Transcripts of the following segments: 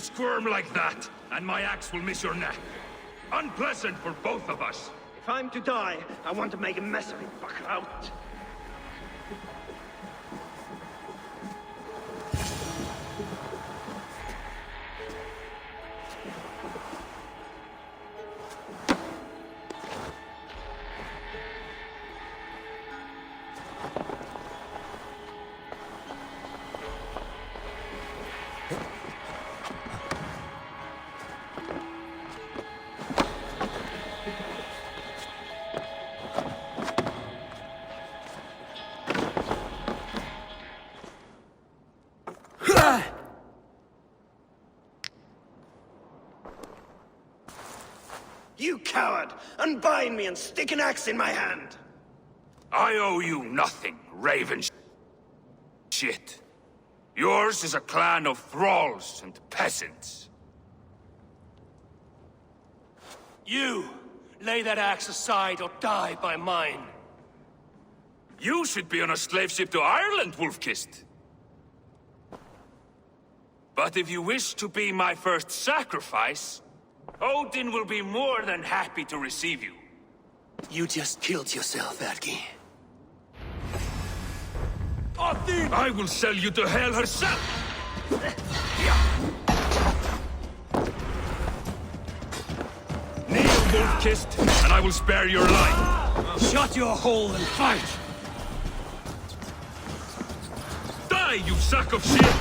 squirm like that, and my axe will miss your neck. Unpleasant for both of us. If I'm to die, I want to make a mess of it, out. You coward! Unbind me and stick an axe in my hand! I owe you nothing, raven shit. Yours is a clan of thralls and peasants. You! Lay that axe aside or die by mine. You should be on a slave ship to Ireland, Wolfkist. But if you wish to be my first sacrifice, Odin will be more than happy to receive you. You just killed yourself, Erki. I will sell you to Hell herself! Kneel, Wolfkist, and I will spare your life. Shut your hole and fight! Die, you sack of shit!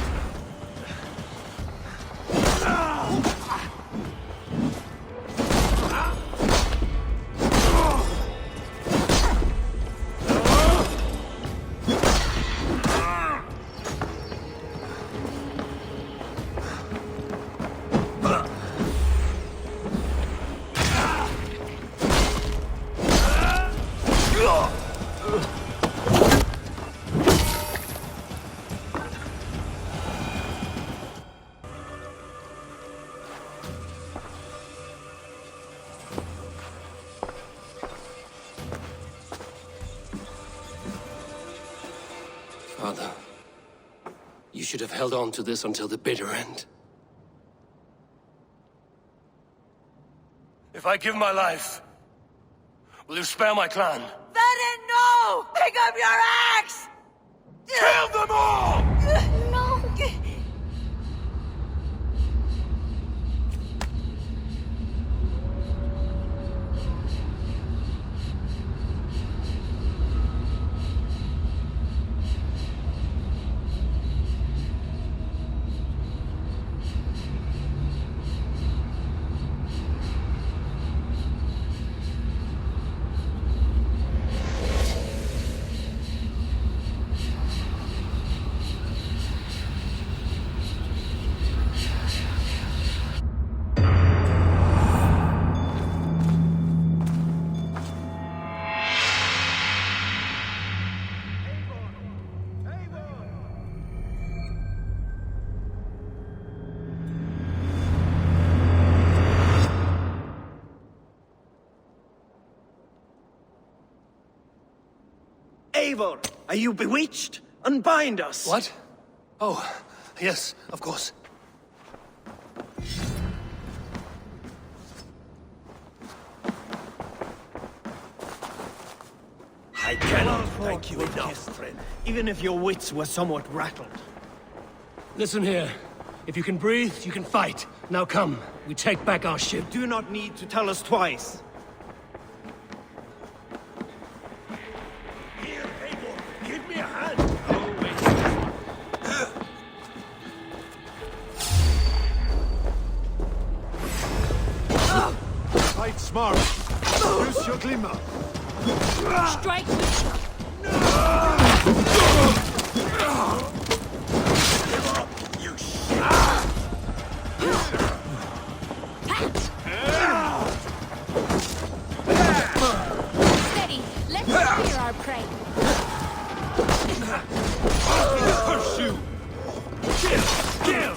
Father, you should have held on to this until the bitter end. If I give my life, will you spare my clan? Venin, no! Pick up your axe! Kill them all! No! Eivor, are you bewitched? Unbind us! What? Oh, yes, of course. I cannot thank you enough, friend. Even if your wits were somewhat rattled. Listen here. If you can breathe, you can fight. Now come, we take back our ship. You do not need to tell us twice. Here, Eivor, give me a hand! Fight smart. Use your glimmer. Strike! You shit! Steady! Let's spear our prey! Pursue! Kill! Kill!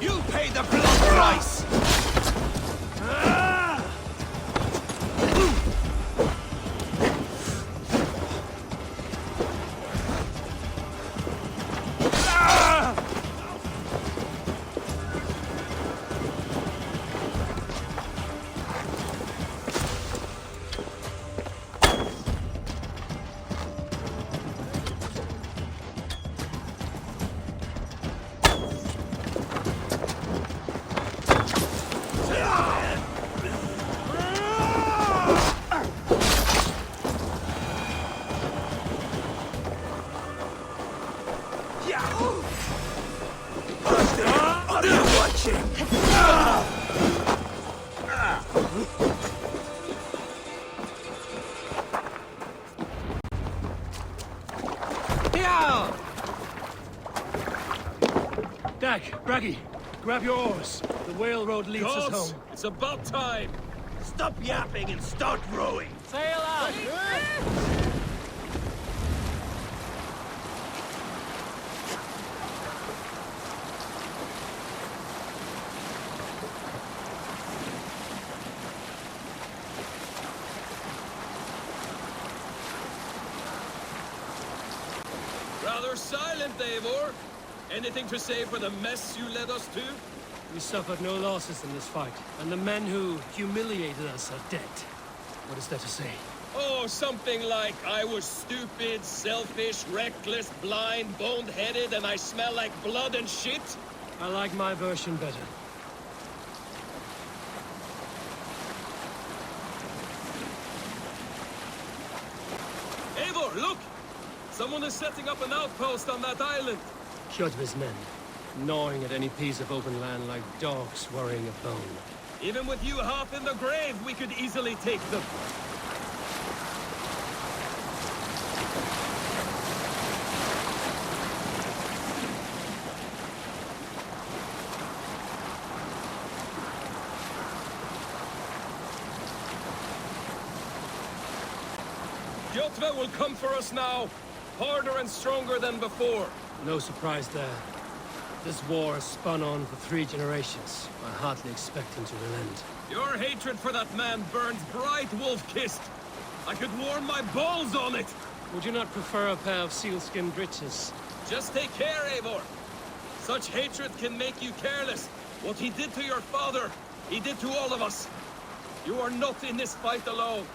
You'll pay pay the blood price! Dak, Braggy, grab your oars. The whale road leads us Gods, home. it's about time. Stop yapping and start rowing! Sail out! Rather silent, Eivor. Anything to say for the mess you led us to? We suffered no losses in this fight, and the men who humiliated us are dead. What is there to say? Oh, something like, I was stupid, selfish, reckless, blind, bone-headed, and I smell like blood and shit? I like my version better. Eivor, look! Someone is setting up an outpost on that island. Kjotve's men, gnawing at any piece of open land like dogs worrying a bone. Even with you half in the grave, we could easily take them. Kjotve will come for us now, harder and stronger than before. No surprise there. This war has spun on for 3 generations. I hardly expect him to relent. Your hatred for that man burns bright, wolf-kissed. I could warm my balls on it. Would you not prefer a pair of sealskin breeches? Just take care, Eivor. Such hatred can make you careless. What he did to your father, he did to all of us. You are not in this fight alone.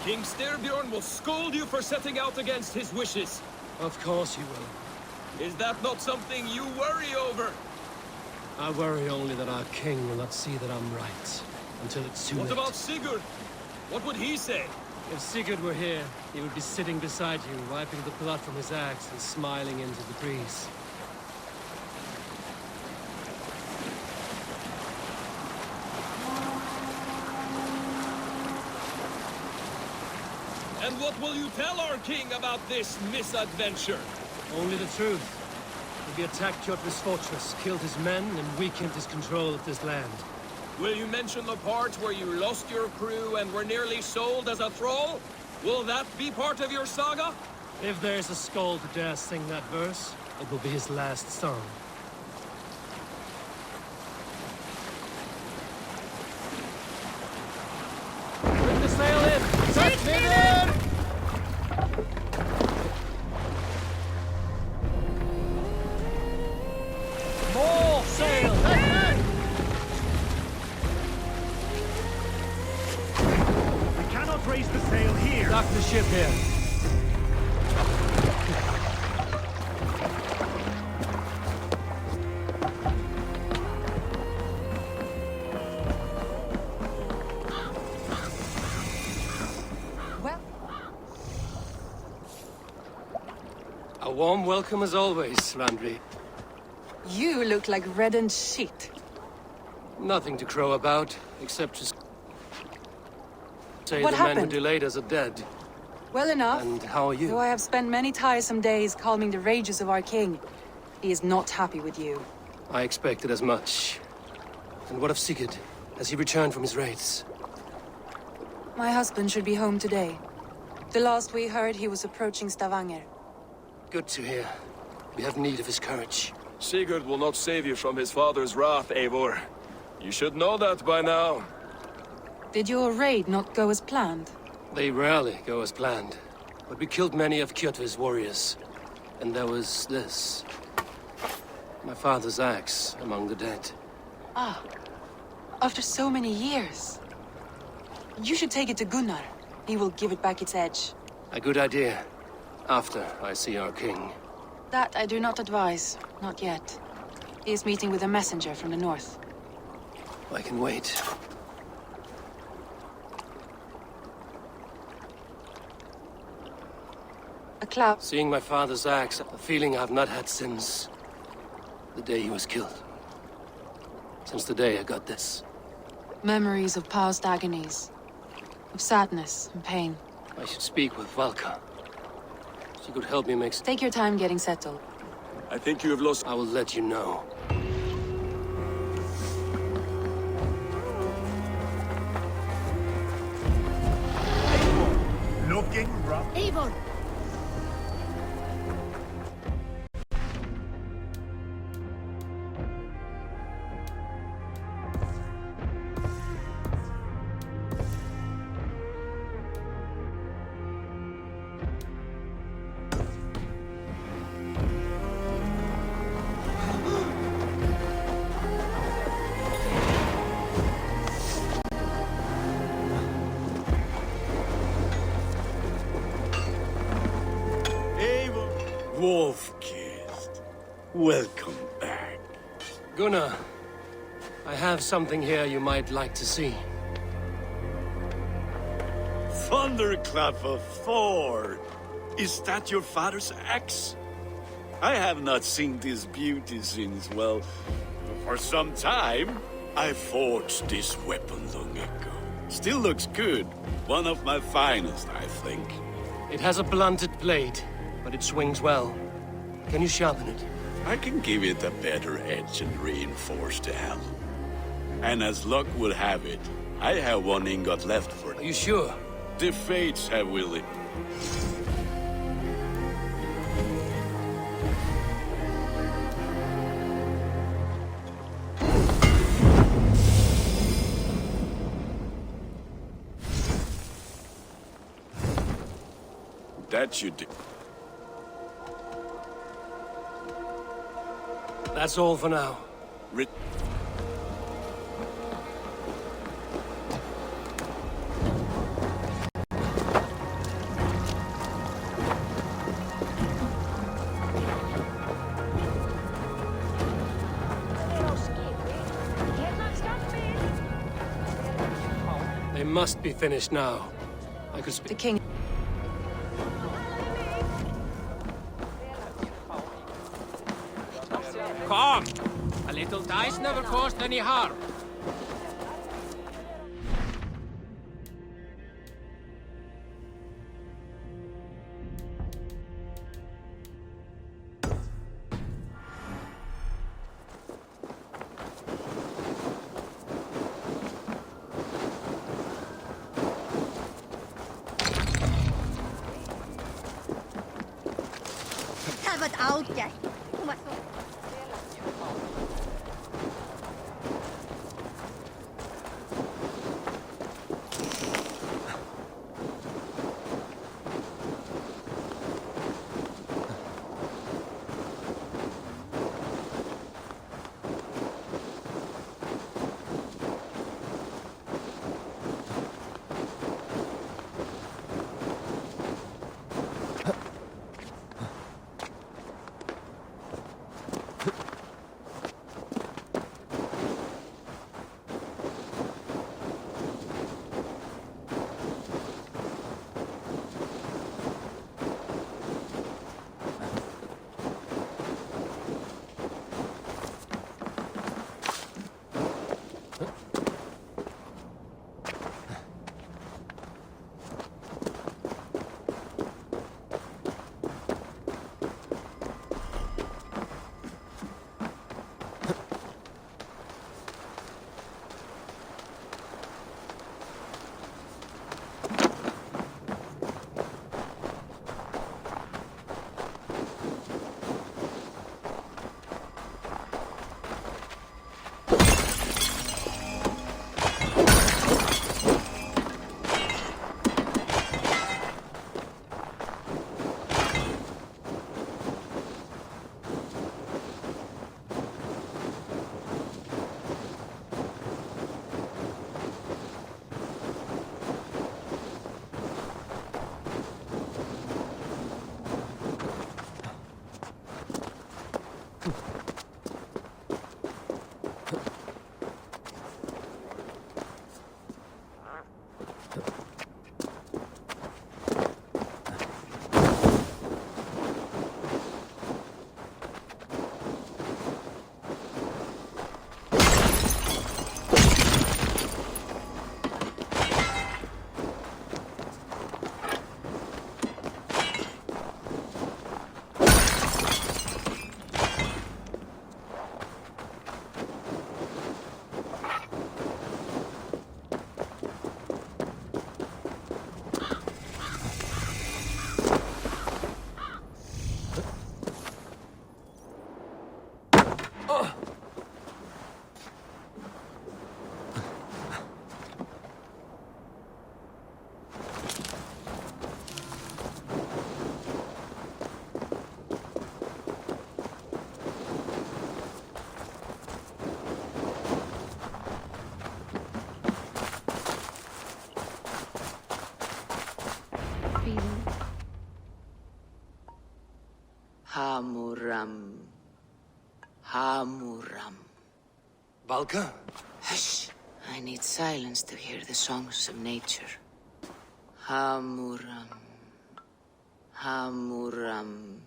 King Styrbjorn will scold you for setting out against his wishes. Of course he will. Is that not something you worry over? I worry only that our king will not see that I'm right. Until it's too late. What about Sigurd? What would he say? If Sigurd were here, he would be sitting beside you, wiping the blood from his axe and smiling into the breeze. And what will you tell our king about this misadventure? Only the truth. We attacked Kjotve's fortress, killed his men, and weakened his control of this land. Will you mention the part where you lost your crew and were nearly sold as a thrall? Will that be part of your saga? If there's a skull to dare sing that verse, it will be his last song. Bring the sail in! Set me in! More sail! We cannot raise the sail here. Dock the ship here. A warm welcome as always, Randvi. You look like reddened shit. Nothing to crow about, except just say What the men who happened? delayed us are dead. Well enough. And how are you? Though I have spent many tiresome days calming the rages of our king, he is not happy with you. I expected as much. And what of Sigurd? Has he returned from his raids? My husband should be home today. The last we heard, he was approaching Stavanger. Good to hear. We have need of his courage. Sigurd will not save you from his father's wrath, Eivor. You should know that by now. Did your raid not go as planned? They rarely go as planned. But we killed many of Kjotve's warriors. And there was this. My father's axe among the dead. Ah, after so many years. You should take it to Gunnar. He will give it back its edge. A good idea. After I see our king. That I do not advise. Not yet. He is meeting with a messenger from the north. I can wait. A cloud. Seeing my father's axe, a feeling I've not had since the day he was killed. Since the day I got this. Memories of past agonies. Of sadness and pain. I should speak with Valka. She could help me make... Take your time getting settled. I think you have lost... I will let you know. Looking rough. Eivor! Wolf-kissed. Welcome back. Gunnar, I have something here you might like to see. Thunderclap of Thor! Is that your father's axe? I have not seen this beauty since, well, for some time. I forged this weapon long ago. Still looks good. One of my finest, I think. It has a blunted blade, but it swings well. Can you sharpen it? I can give it a better edge and reinforce the handle. And as luck would have it, I have one ingot left for Are it. you sure? The fates have willed it. That you do. That's all for now. Rit They must be finished now. I could speak. The king. Come! A little dice never caused any harm. Have it out, Jack. Hamuram. Hamuram. Valka? Hush! I need silence to hear the songs of nature. Hamuram. Hamuram.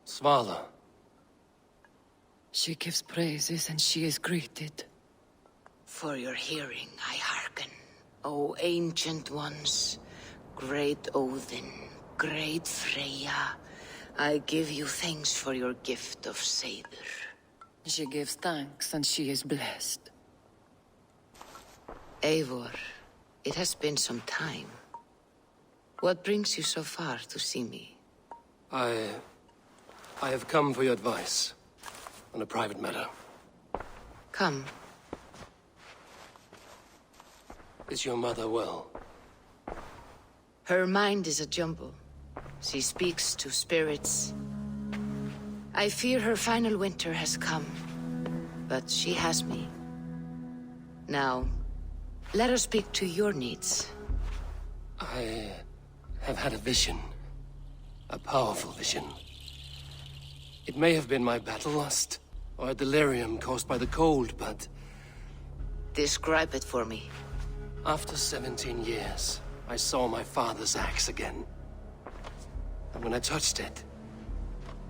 Svala. She gives praises and she is greeted. For your hearing, I hearken. O ancient ones, great Odin, great Freya, I give you thanks for your gift of Seder. She gives thanks and she is blessed. Eivor, it has been some time. What brings you so far to see me? I have come for your advice on a private matter. Come. Is your mother well? Her mind is a jumble. She speaks to spirits. I fear her final winter has come, but she has me. Now, let us speak to your needs. I have had a vision. A powerful vision. It may have been my battle lust, or a delirium caused by the cold, but... Describe it for me. After 17 years, I saw my father's axe again. And when I touched it,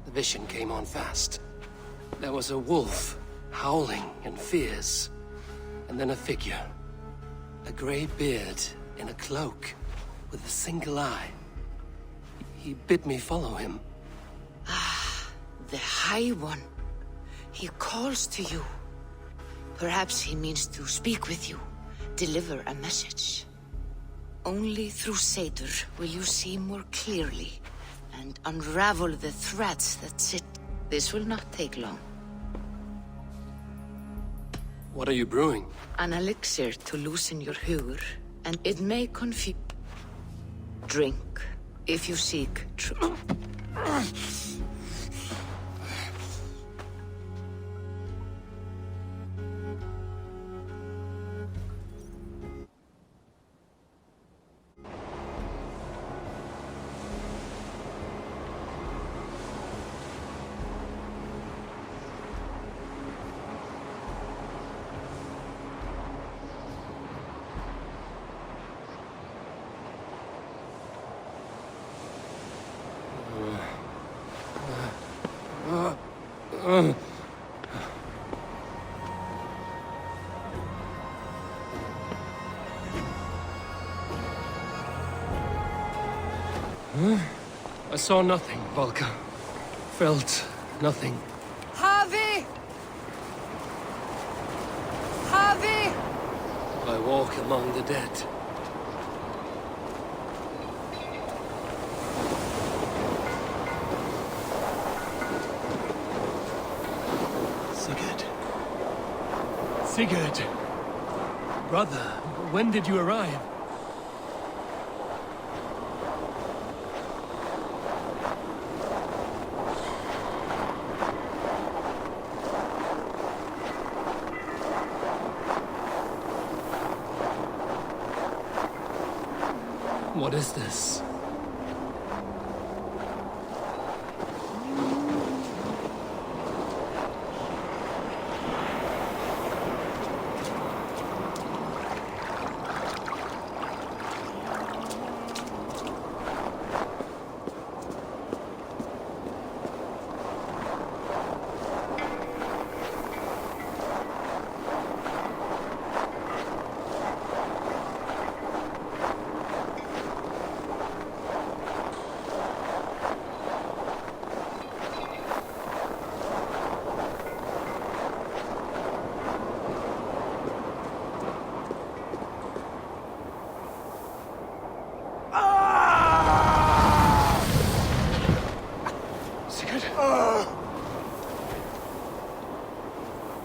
the vision came on fast. There was a wolf, howling and fierce, and then a figure. A grey beard in a cloak, with a single eye. He bid me follow him. Ah, the High One. He calls to you. Perhaps he means to speak with you, deliver a message. Only through Seder will you see more clearly and unravel the threads that sit. This will not take long. What are you brewing? An elixir to loosen your huger, and it may confuse. Drink, if you seek truth. I saw nothing, Valka. Felt nothing. Javi! Javi! I walk among the dead. Sigurd. Sigurd! Brother, when did you arrive? What is this?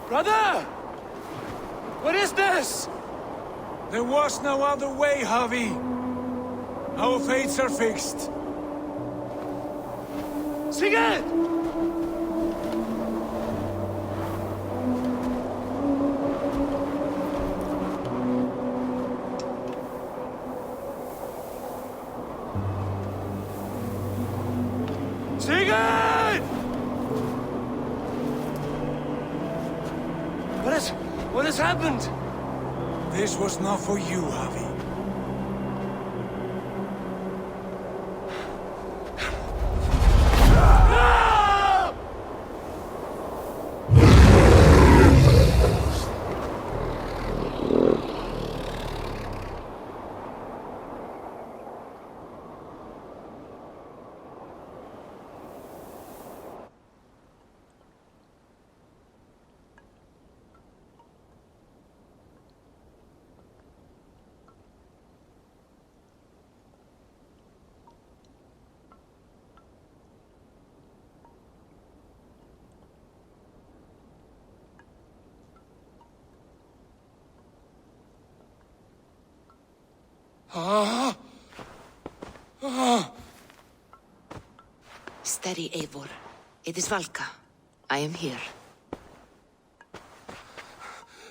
Brother! What is this? There was no other way, Javi. Our fates are fixed. Sigurd! Sigurd! What has happened? This was not for you, Javi. Steady, Eivor. It is Valka. I am here.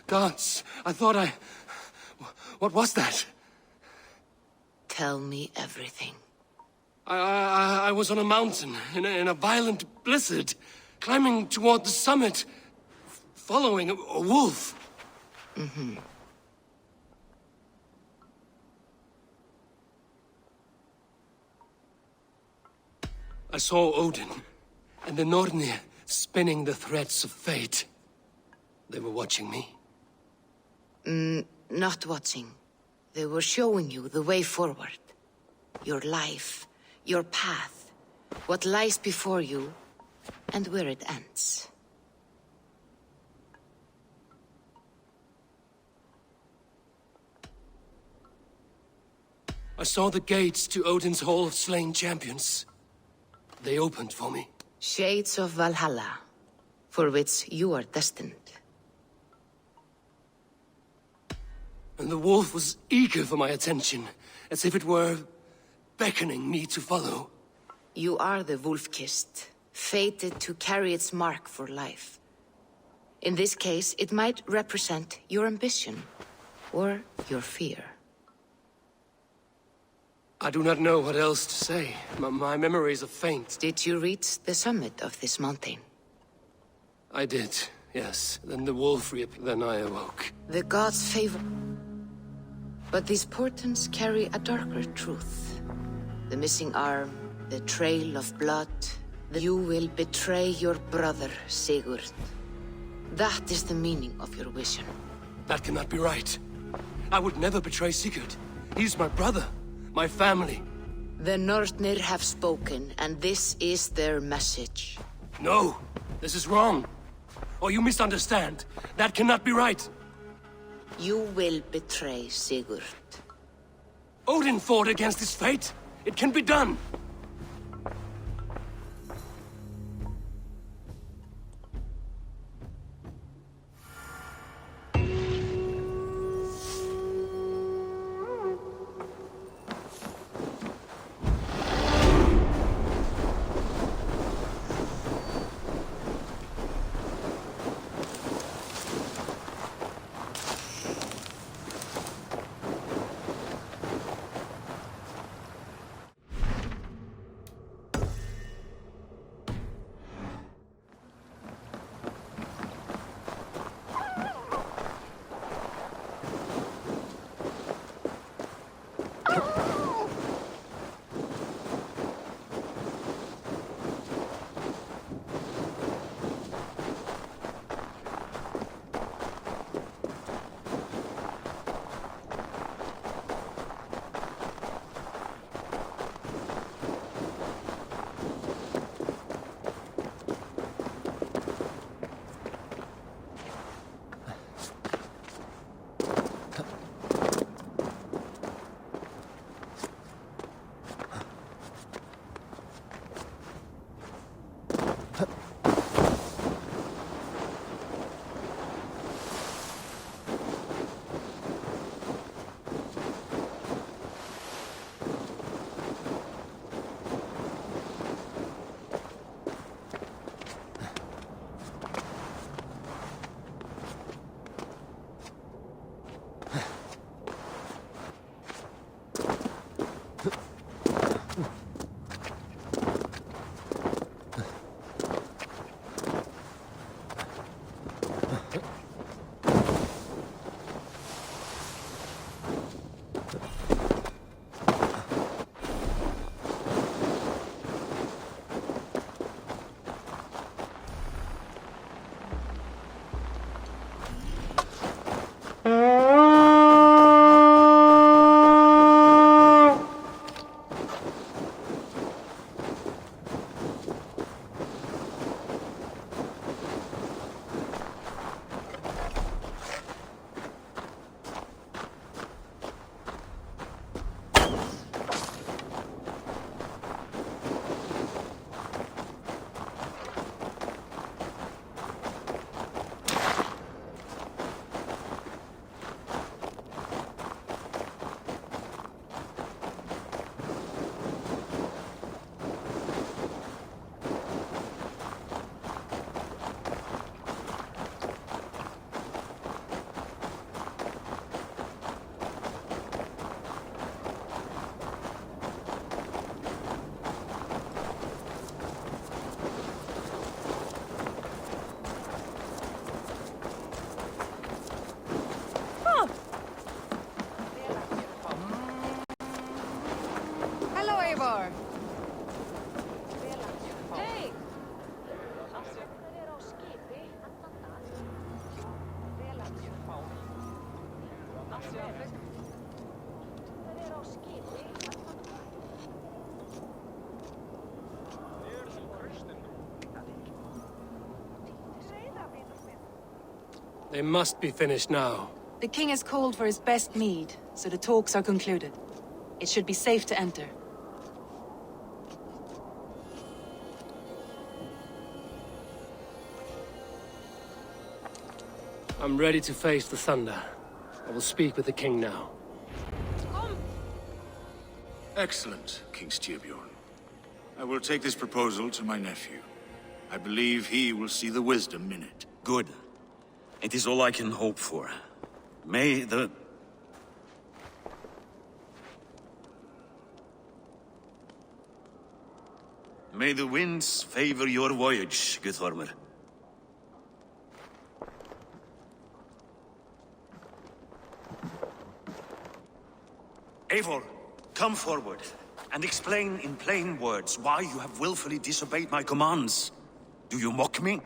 Gods, I thought I... What was that? Tell me everything. I was on a mountain, in a violent blizzard, climbing toward the summit, following a wolf. Mm-hmm. I saw Odin, and the Nornir spinning the threads of fate. They were watching me. Not watching. They were showing you the way forward. Your life, your path, what lies before you, and where it ends. I saw the gates to Odin's Hall of Slain Champions. They opened for me. Shades of Valhalla, for which you are destined. And the wolf was eager for my attention, as if it were beckoning me to follow. You are the wolf-kissed, fated to carry its mark for life. In this case, it might represent your ambition, or your fear. I do not know what else to say. My memories are faint. Did you reach the summit of this mountain? I did, yes. Then the wolf reappeared. Then I awoke. The gods favor. But these portents carry a darker truth. The missing arm, the trail of blood. You will betray your brother, Sigurd. That is the meaning of your vision. That cannot be right. I would never betray Sigurd. He's my brother. My family. The Nornir have spoken, and this is their message. No, this is wrong. Or you misunderstand. That cannot be right. You will betray Sigurd. Odin fought against his fate. It can be done. Eivor! Hey! They must be finished now. The king has called for his best mead, so the talks are concluded. It should be safe to enter. I'm ready to face the thunder. I will speak with the king now. Excellent, King Styrbjorn. I will take this proposal to my nephew. I believe he will see the wisdom in it. Good. It is all I can hope for. May the... May the winds favor your voyage, Guthormr. Eivor, come forward, and explain in plain words why you have willfully disobeyed my commands. Do you mock me?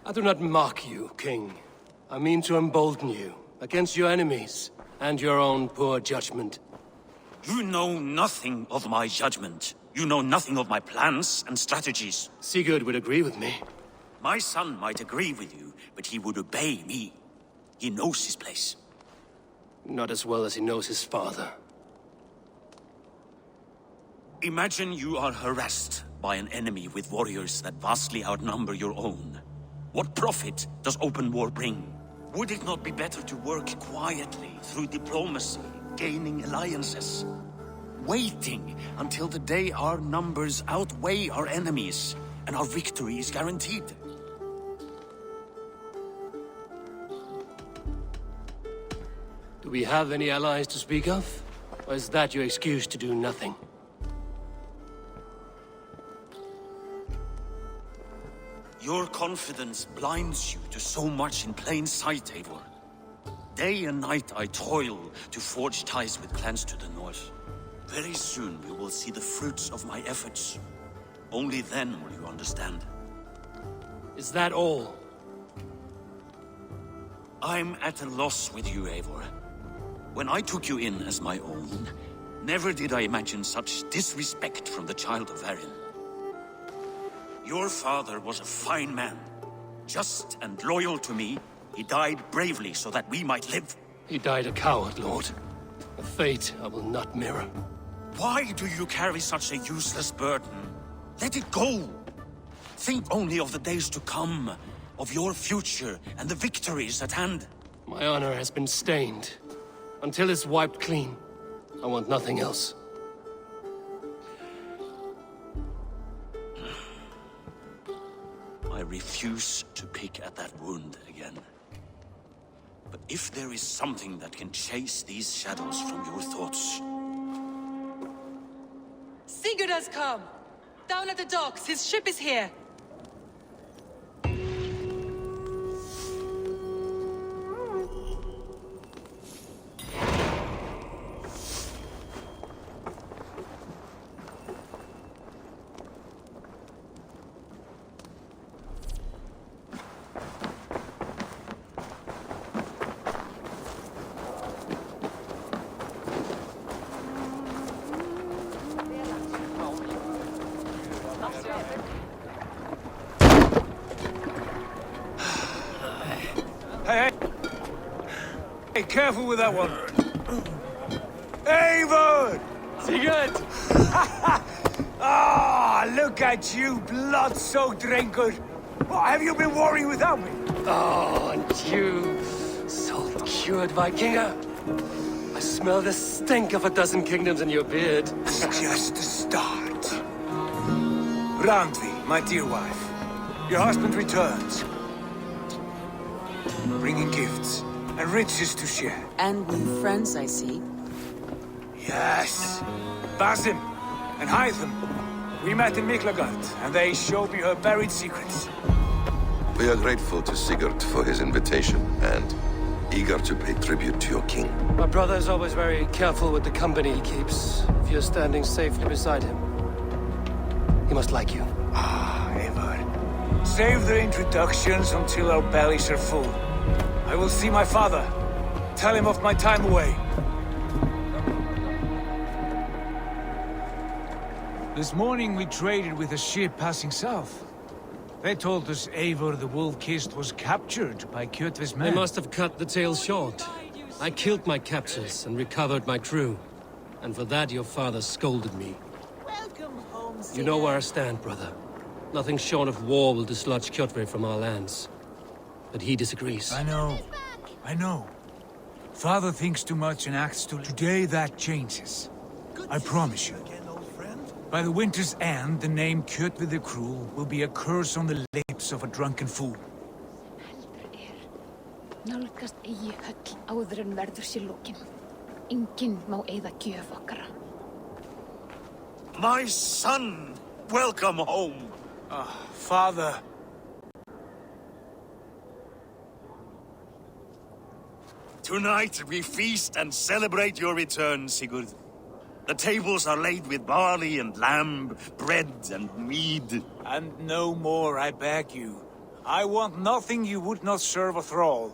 I do not mock you, King. I mean to embolden you against your enemies and your own poor judgment. You know nothing of my judgment. You know nothing of my plans and strategies. Sigurd would agree with me. My son might agree with you, but he would obey me. He knows his place. Not as well as he knows his father. Imagine you are harassed by an enemy with warriors that vastly outnumber your own. What profit does open war bring? Would it not be better to work quietly through diplomacy, gaining alliances? Waiting until the day our numbers outweigh our enemies and our victory is guaranteed. Do we have any allies to speak of? Or is that your excuse to do nothing? Your confidence blinds you to so much in plain sight, Eivor. Day and night I toil to forge ties with clans to the north. Very soon you will see the fruits of my efforts. Only then will you understand. Is that all? I'm at a loss with you, Eivor. When I took you in as my own, never did I imagine such disrespect from the child of Varin. Your father was a fine man. Just and loyal to me, he died bravely so that we might live. He died a coward, Lord. A fate I will not mirror. Why do you carry such a useless burden? Let it go! Think only of the days to come, of your future and the victories at hand. My honor has been stained. Until it's wiped clean, I want nothing else. I refuse to pick at that wound again. But if there is something that can chase these shadows from your thoughts... Sigurd has come! Down at the docks, his ship is here! Hey, careful with that one. Eivor! Sigurd! Ah, look at you, blood-soaked drinker. What have you been worrying without me? Oh, and you, salt-cured Vikinger. I smell the stink of a dozen kingdoms in your beard. It's just the start. Randvi, my dear wife, your husband returns, bringing gifts and riches to share. And new friends, I see. Yes, Basim and Hytham. We met in Miklagard, and they showed me her buried secrets. We are grateful to Sigurd for his invitation, and eager to pay tribute to your king. My brother is always very careful with the company he keeps. If you're standing safely beside him, he must like you. Ah, Eivor. Save the introductions until our bellies are full. I will see my father. Tell him of my time away. This morning we traded with a ship passing south. They told us Eivor the Wolf-Kissed was captured by Kjotve's men. They must have cut the tale short. I killed my captors and recovered my crew. And for that your father scolded me. Welcome home, You know where I stand, brother. Nothing short of war will dislodge Kjotve from our lands. But he disagrees. I know. Father thinks too much and acts too... Today that changes. I promise you. By the winter's end, the name Kjotve the Cruel will be a curse on the lips of a drunken fool. Nálgast eigi höll áður en verður sér lokin. Enginn má eyða gjöf okkara. My son! Welcome home! Father. Tonight we feast and celebrate your return, Sigurd. The tables are laid with barley and lamb, bread and mead. And no more, I beg you. I want nothing you would not serve a thrall.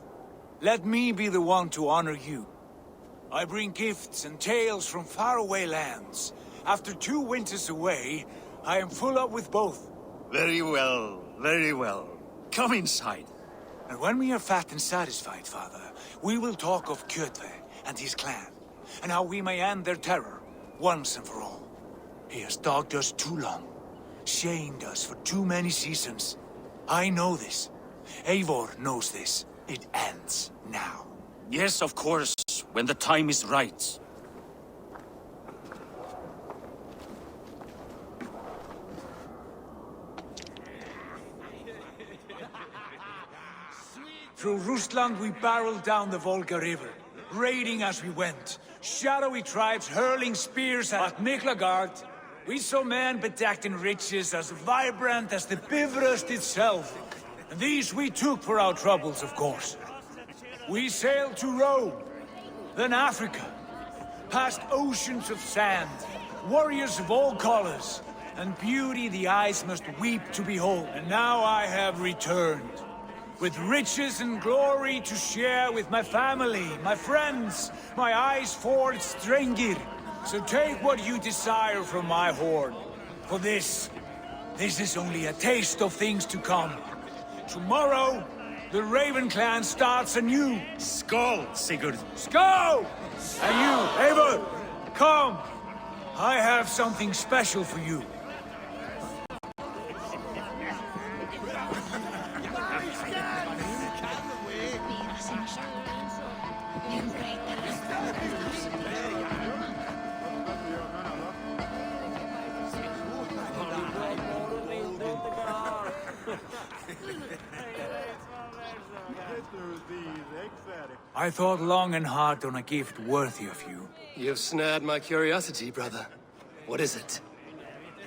Let me be the one to honor you. I bring gifts and tales from faraway lands. After 2 winters away, I am full up with both. Very well, very well. Come inside. And when we are fat and satisfied, Father, we will talk of Kjotve and his clan, and how we may end their terror, once and for all. He has dogged us too long, shamed us for too many seasons. I know this. Eivor knows this. It ends now. Yes, of course, when the time is right. Through Rusland we barreled down the Volga River, raiding as we went. Shadowy tribes hurling spears at Miklagard. We saw men bedecked in riches as vibrant as the Bifrost itself. And these we took for our troubles, of course. We sailed to Rome, then Africa, past oceans of sand, warriors of all colors, and beauty the eyes must weep to behold. And now I have returned, with riches and glory to share with my family, my friends, my eyes forged Strengir. So take what you desire from my hoard. For this is only a taste of things to come. Tomorrow, the Raven clan starts anew. Skål, Sigurd. Skål! And you, Eivor, come. I have something special for you. I thought long and hard on a gift worthy of you. You've snared my curiosity, brother. What is it?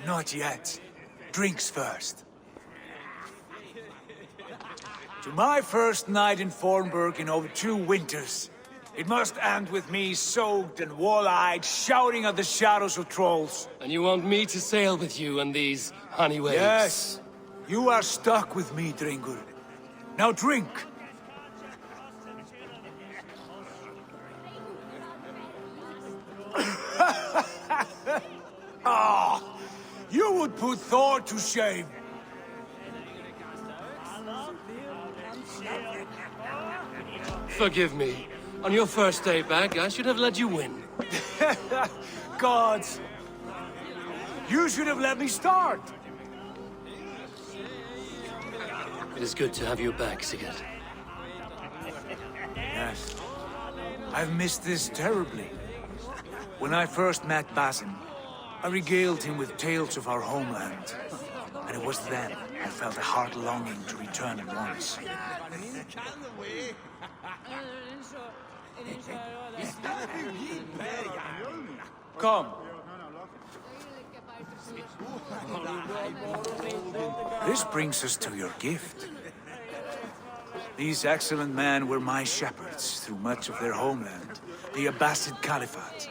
Not yet. Drinks first. To my first night in Fornburg in over 2 winters. It must end with me soaked and wall-eyed, shouting at the shadows of trolls. And you want me to sail with you on these honey waves? Yes. You are stuck with me, Dringur. Now drink. Ah, you would put Thor to shame. Forgive me. On your first day back, I should have let you win. Gods. You should have let me start. It is good to have you back, Sigurd. Yes. I've missed this terribly. When I first met Basim, I regaled him with tales of our homeland. And it was then I felt a heart longing to return at once. Come. This brings us to your gift. These excellent men were my shepherds through much of their homeland, the Abbasid Caliphate.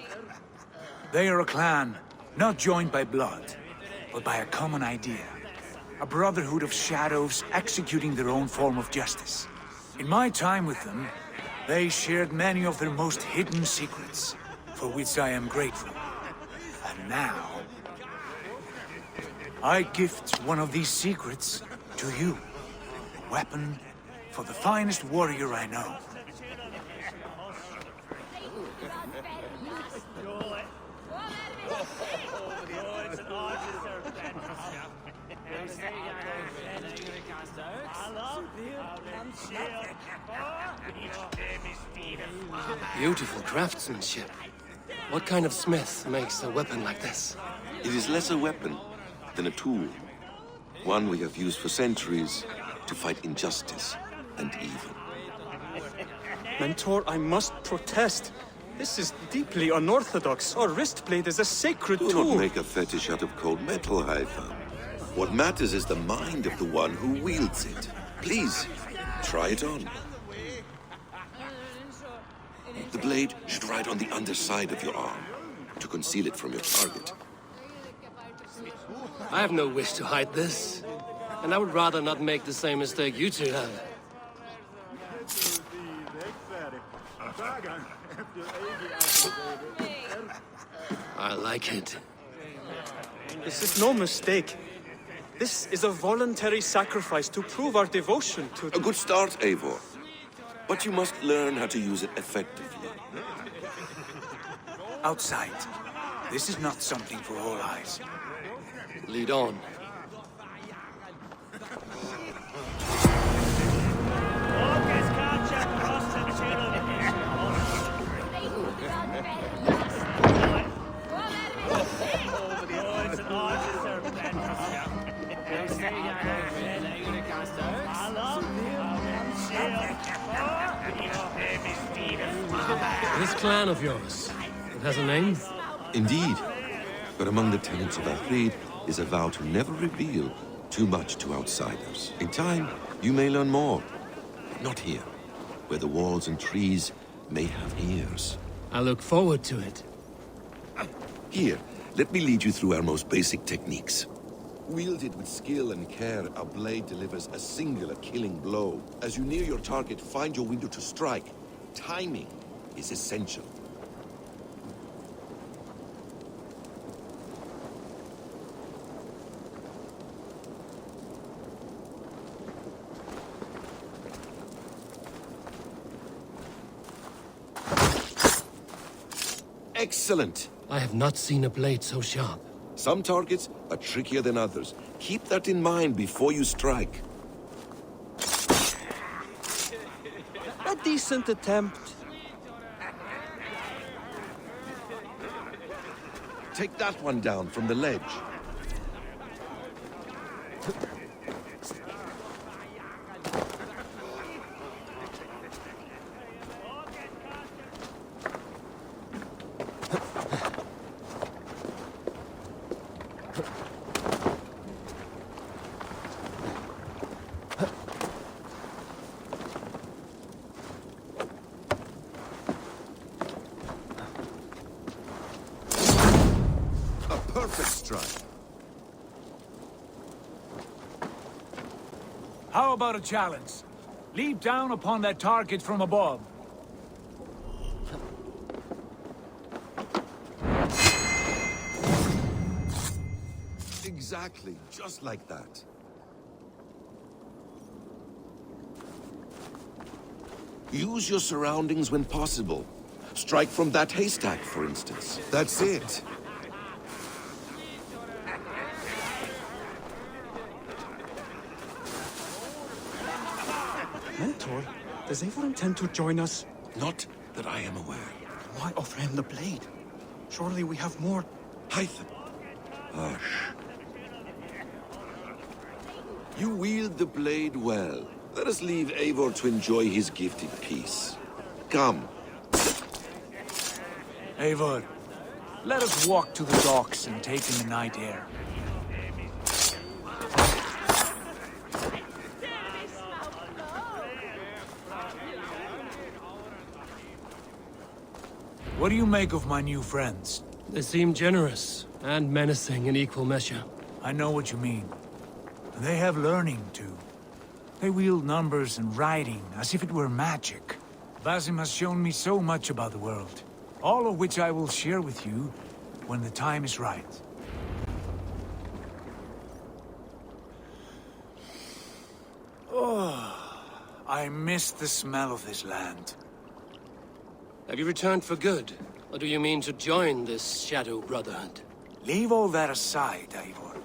They are a clan, not joined by blood, but by a common idea. A brotherhood of shadows executing their own form of justice. In my time with them, they shared many of their most hidden secrets, for which I am grateful. And now, I gift one of these secrets to you. A weapon for the finest warrior I know. Beautiful craftsmanship. What kind of smith makes a weapon like this? It is less a weapon than a tool. One we have used for centuries to fight injustice and evil. Mentor, I must protest. This is deeply unorthodox. Our wrist blade is a sacred Do tool. not make a fetish out of cold metal, Haifa. What matters is the mind of the one who wields it. Please, try it on. The blade should ride on the underside of your arm, to conceal it from your target. I have no wish to hide this. And I would rather not make the same mistake you two have. I like it. This is no mistake. This is a voluntary sacrifice to prove our devotion to... A good start, Eivor. But you must learn how to use it effectively. Outside. This is not something for all eyes. Lead on. This clan of yours, it has a name? Indeed. But among the tenets of our creed is a vow to never reveal too much to outsiders. In time, you may learn more. But not here, where the walls and trees may have ears. I look forward to it. Here, let me lead you through our most basic techniques. Wielded with skill and care, our blade delivers a singular killing blow. As you near your target, find your window to strike. Timing is essential. Excellent! I have not seen a blade so sharp. Some targets are trickier than others. Keep that in mind before you strike. A decent attempt. Take that one down from the ledge. Perfect strike. How about a challenge? Leap down upon that target from above. Exactly, just like that. Use your surroundings when possible. Strike from that haystack, for instance. That's it. Mentor, does Eivor intend to join us? Not that I am aware. Why offer him the blade? Surely we have more... Hytham. Hush. You wield the blade well. Let us leave Eivor to enjoy his gift in peace. Come. Eivor, let us walk to the docks and take in the night air. What do you make of my new friends? They seem generous and menacing in equal measure. I know what you mean. They have learning, too. They wield numbers and writing as if it were magic. Basim has shown me so much about the world, all of which I will share with you when the time is right. Oh, I miss the smell of this land. Have you returned for good? Or do you mean to join this Shadow Brotherhood? Leave all that aside, Eivor.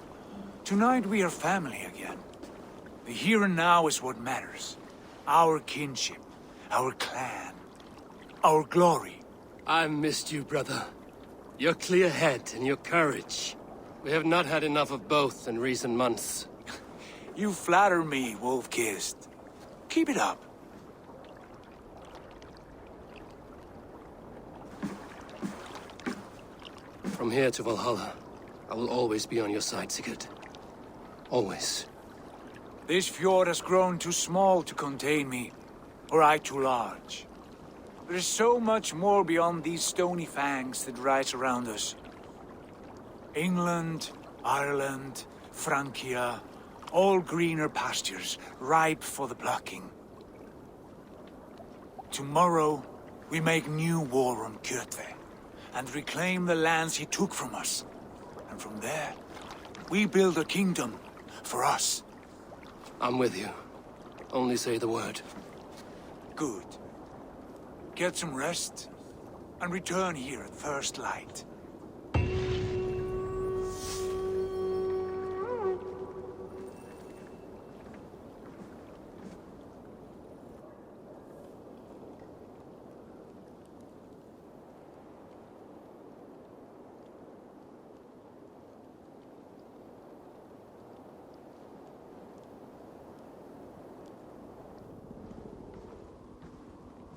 Tonight we are family again. The here and now is what matters. Our kinship, our clan, our glory. I've missed you, brother. Your clear head and your courage. We have not had enough of both in recent months. You flatter me, Wolf-Kissed. Keep it up. From here to Valhalla, I will always be on your side, Sigurd. Always. This fjord has grown too small to contain me, or I too large. There is so much more beyond these stony fangs that rise around us. England, Ireland, Francia, all greener pastures, ripe for the plucking. Tomorrow, we make new war on Kjotve, and reclaim the lands he took from us. And from there, we build a kingdom for us. I'm with you. Only say the word. Good. Get some rest, and return here at first light.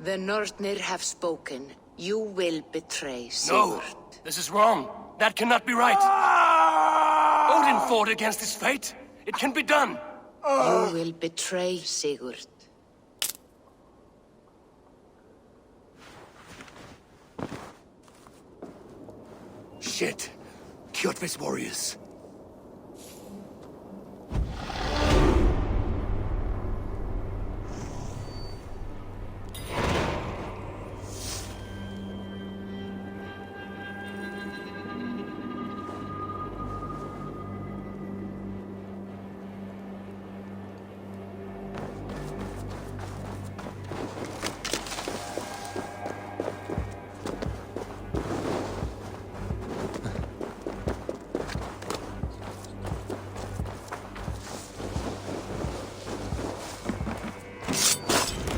The Nornir have spoken. You will betray Sigurd. No! This is wrong. That cannot be right. Odin fought against his fate. It can be done. You will betray Sigurd. Shit. Kjotve's warriors.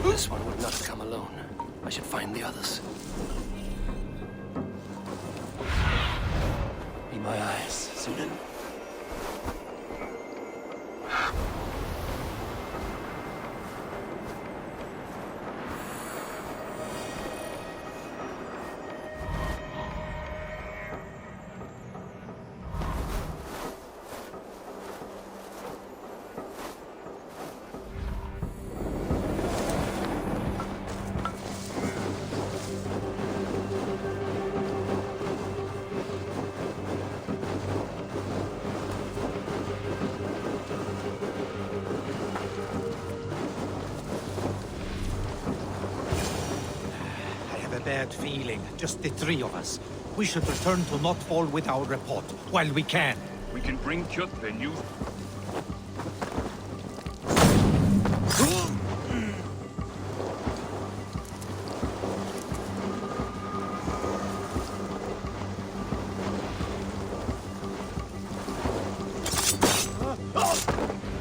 This one would not have come alone. I should find the others. Be my eyes, Sunan. Bad feeling. Just the three of us. We should return to Notfall with our report, while we can. We can bring Kjotve news.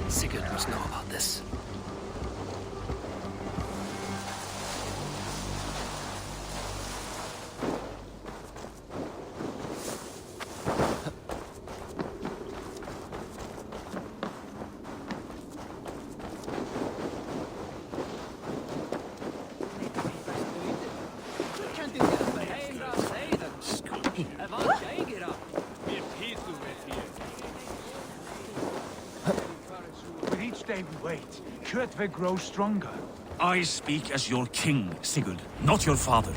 Sigurd must know about this. With each day we wait, Kjotve grows stronger. I speak as your king, Sigurd, not your father.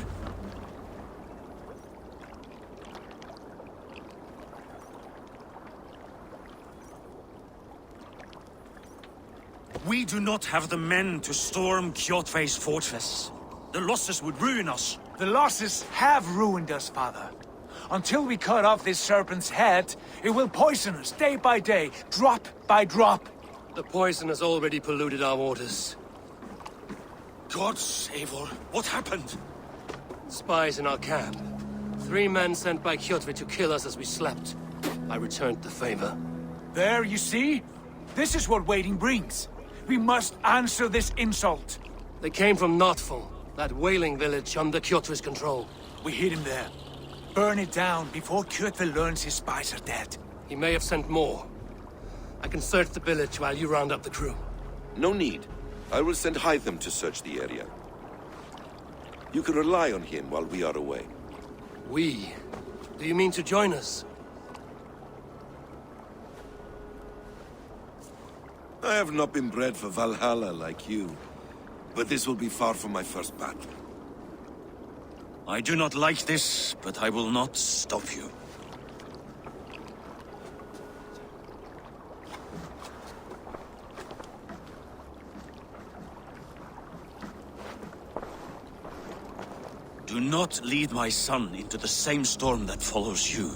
We do not have the men to storm Kjotve's fortress. The losses would ruin us. The losses have ruined us, father. Until we cut off this serpent's head, it will poison us day by day, drop by drop. The poison has already polluted our waters. God save her. What happened? Spies in our camp. 3 men sent by Kjotve to kill us as we slept. I returned the favor. There, you see? This is what waiting brings. We must answer this insult. They came from Notful, that whaling village under Kjotve's control. We hid him there. Burn it down before Kjotve learns his spies are dead. He may have sent more. I can search the village while you round up the crew. No need. I will send Hytham to search the area. You can rely on him while we are away. We? Do you mean to join us? I have not been bred for Valhalla like you, but this will be far from my first battle. I do not like this, but I will not stop you. Do not lead my son into the same storm that follows you.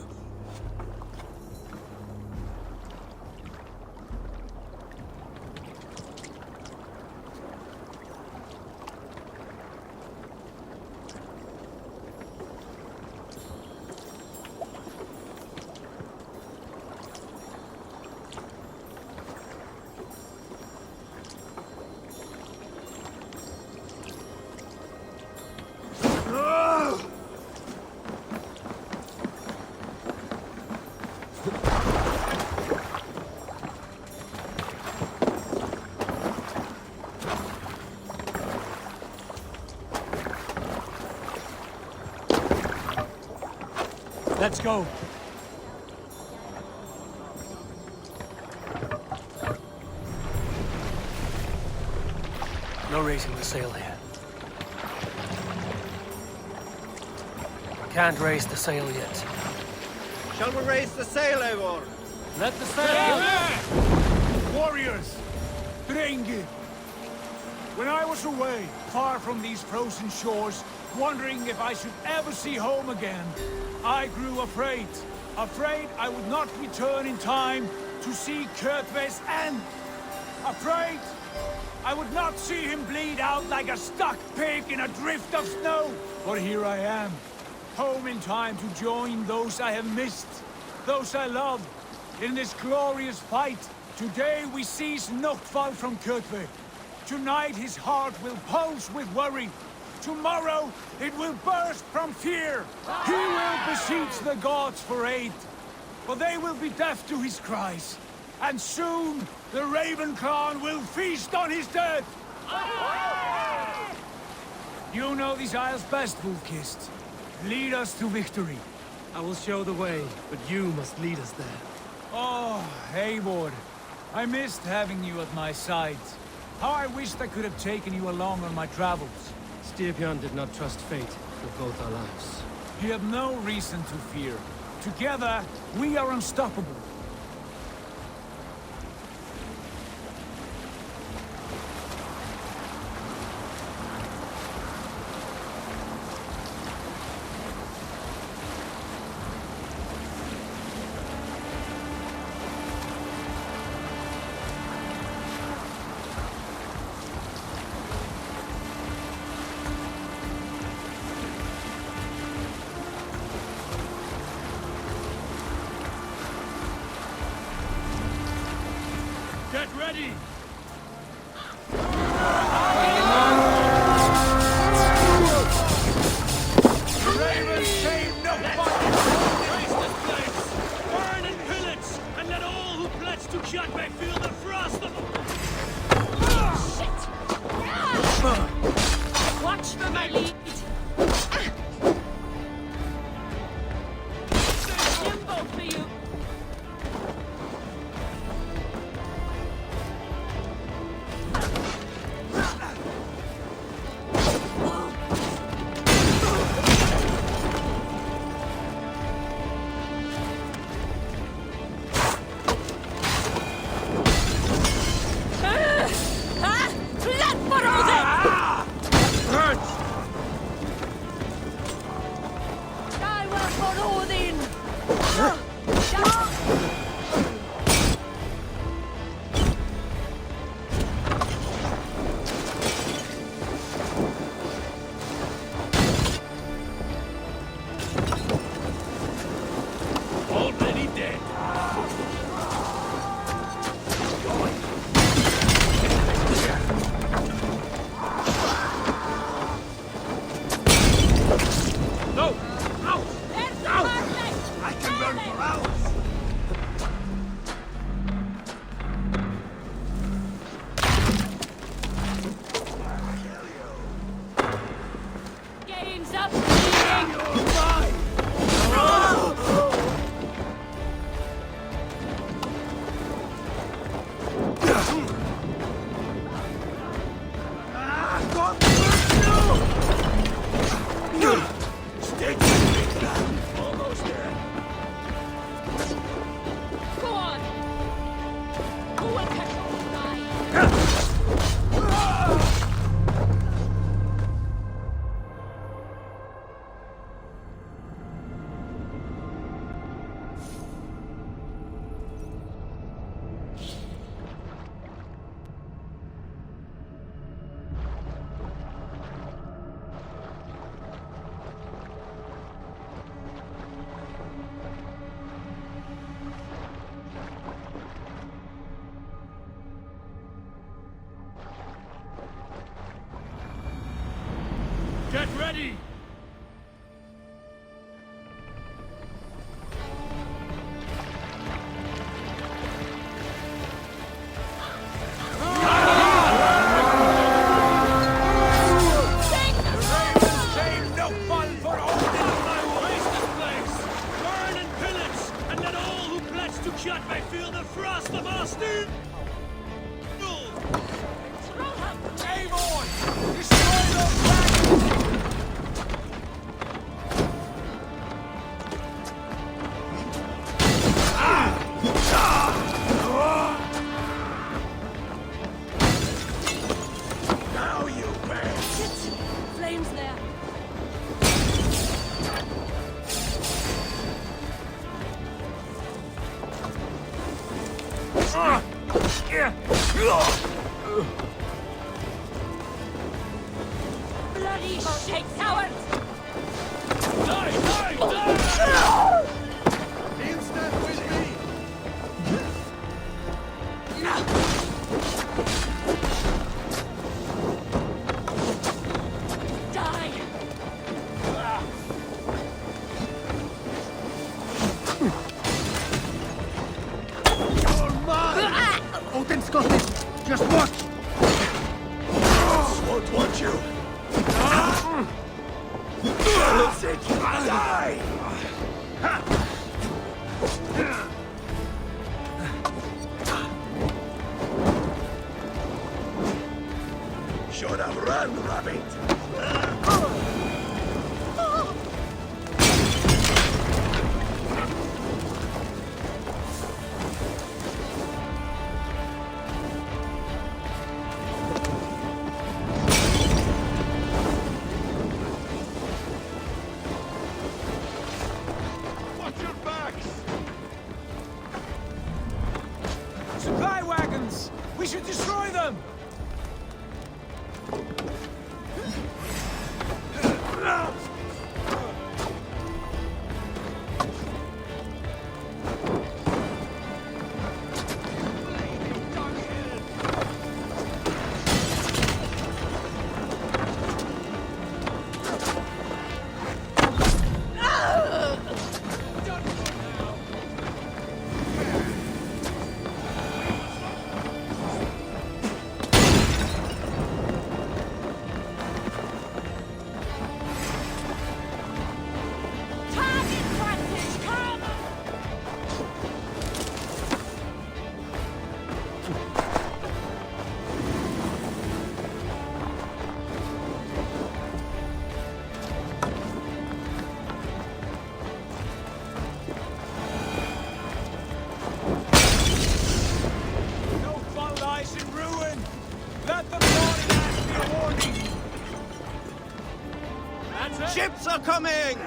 Let's go. No raising the sail here. Can't raise the sail yet. Shall we raise the sail, Eivor? Let the sail! Warriors! Drengi! When I was away, far from these frozen shores, wondering if I should ever see home again, I grew afraid. Afraid I would not return in time to see Kjotve's end. Afraid I would not see him bleed out like a stuck pig in a drift of snow. But here I am, home in time to join those I have missed, those I love, in this glorious fight. Today we seize Notfall from Kjotve. Tonight his heart will pulse with worry. Tomorrow it will burst from fear. He will beseech the gods for aid, but they will be deaf to his cries. And soon the Raven clan will feast on his death. You know these isles best, Wolf-Kissed. Lead us to victory. I will show the way, but you must lead us there. Oh, Eivor. I missed having you at my side. How I wished I could have taken you along on my travels. Styrbjörn did not trust fate with both our lives. You have no reason to fear. Together, we are unstoppable. Get ready! Ravens save nobody! Raise this place! Burn and pillage! And let all who pledge to Kjotve feel the frost of... Watch for my lead. Limbo for you. Already dead. No! Out! Out! I can run for hours. Gains up bleeding! You're mine. Almost there. Go on! Who will catch your eye? Get ready. Shut may feel the frost of our steel! Aim on! Destroy those wagons! Now you man! Flames there! Bloody shit, cowards! Die! Die! Die! He'll stand with me! Die! You're mine! Odin's got this! Just watch! Won't want you! That's it! Die! Should have run, rabbit! Watch your backs! Supply wagons! We should destroy them! Target practice, come! No fun lies in ruin! Let the falling ash be a warning! That's it! Ships are coming!